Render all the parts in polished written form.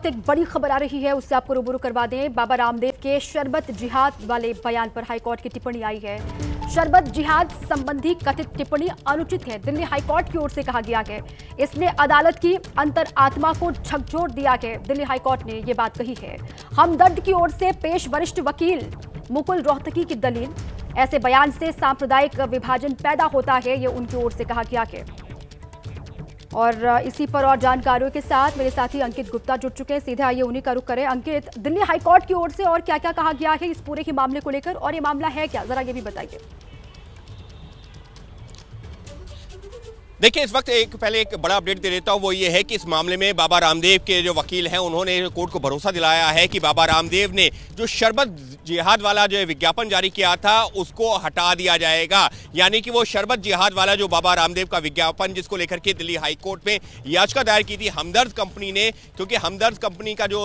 वक्त एक बड़ी खबर आ रही है, उससे आपको रूबरू करवा दें। बाबा रामदेव के शरबत जिहाद वाले बयान पर हाईकोर्ट की टिप्पणी आई है। शरबत जिहाद संबंधी कथित टिप्पणी अनुचित है, दिल्ली हाईकोर्ट की ओर से कहा गया है। इसने अदालत की अंतरात्मा को झकझोर दिया है, दिल्ली हाईकोर्ट ने यह बात कही है। हमदर्द की ओर से पेश वरिष्ठ वकील मुकुल रोहतगी की दलील, ऐसे बयान से सांप्रदायिक विभाजन पैदा होता है, ये उनकी ओर से कहा गया है। और इसी पर और जानकारियों के साथ मेरे साथी अंकित गुप्ता जुड़ चुके हैं। सीधे आइए उन्हीं का रुख करें। अंकित, दिल्ली हाईकोर्ट की ओर से और क्या क्या कहा गया है इस पूरे के मामले को लेकर, और ये मामला है क्या, जरा ये भी बताइए। देखिए, इस वक्त पहले एक बड़ा अपडेट दे देता हूँ। वो ये है कि इस मामले में बाबा रामदेव के जो वकील हैं उन्होंने कोर्ट को भरोसा दिलाया है कि बाबा रामदेव ने जो शरबत जिहाद वाला जो विज्ञापन जारी किया था उसको हटा दिया जाएगा। यानी कि वो शरबत जिहाद वाला जो बाबा रामदेव का विज्ञापन, जिसको लेकर के दिल्ली हाईकोर्ट में याचिका दायर की थी हमदर्द कंपनी ने, क्योंकि हमदर्द कंपनी का जो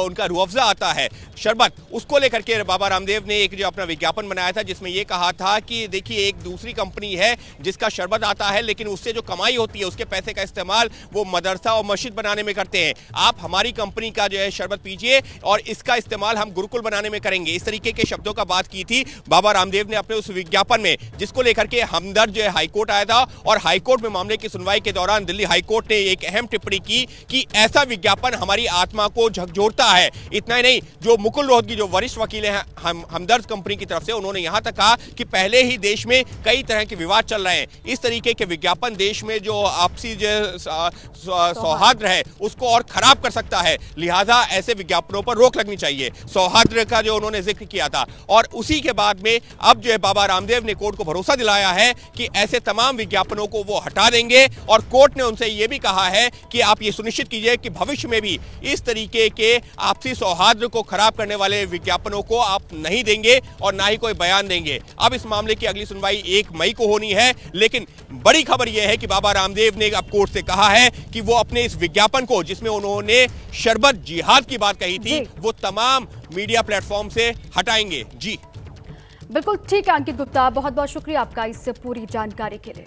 उनका रुअफ़ज़ा आता है शरबत, उसको लेकर के बाबा रामदेव ने एक जो अपना विज्ञापन बनाया था जिसमें ये कहा था कि देखिए, एक दूसरी कंपनी है जिसका शरबत आता है, लेकिन उससे जो कमाई होती है उसके पैसे का इस्तेमाल वो मदरसा और मस्जिद बनाने में करते हैं। आप हमारी कंपनी का जो है शरबत पीजिए और इसका इस्तेमाल हम गुरुकुल बनाने में करेंगे। इस तरीके के शब्दों का बात की थी बाबा रामदेव ने अपने उस विज्ञापन में, जिसको लेकर के हमदर्द जो है हाईकोर्ट आया था। और हाईकोर्ट में मामले की सुनवाई के दौरान दिल्ली हाईकोर्ट ने एक अहम टिप्पणी की कि ऐसा विज्ञापन हमारी आत्मा को झकझोरता है। इतना ही नहीं, जो मुकुल रोहतगी जो वरिष्ठ वकील हैं हमदर्द कंपनी की तरफ से, उन्होंने यहां तक कहा कि पहले ही देश में कई तरह के विवाद चल रहे हैं, इस तरीके के विज्ञापन देश में जो आपसी जो सौहार्द है उसको और खराब कर सकता है, लिहाजा ऐसे विज्ञापनों पर रोक लगनी चाहिए। सौहार्द का जो उन्होंने जिक्र किया था, और उसी के बाद में अब जो है बाबा रामदेव ने कोर्ट को भरोसा दिलाया है कि ऐसे तमाम विज्ञापनों को वो हटा देंगे। और कोर्ट ने उनसे ये भी कहा है कि आप ये सुनिश्चित कीजिए कि भविष्य में भी इस तरीके के आपसी सौहार्द को खराब करने वाले विज्ञापनों को आप नहीं देंगे और ना ही कोई बयान देंगे। अब इस मामले की अगली सुनवाई 1 मई को होनी है, लेकिन बड़ी खबर यह है कि बाबा रामदेव ने अब कोर्ट से कहा है कि वो अपने इस विज्ञापन को, जिसमें उन्होंने शरबत जिहाद की बात कही थी, वो तमाम मीडिया प्लेटफॉर्म से हटाएंगे। जी बिल्कुल ठीक है अंकित गुप्ता, बहुत बहुत शुक्रिया आपका इस पूरी जानकारी के लिए।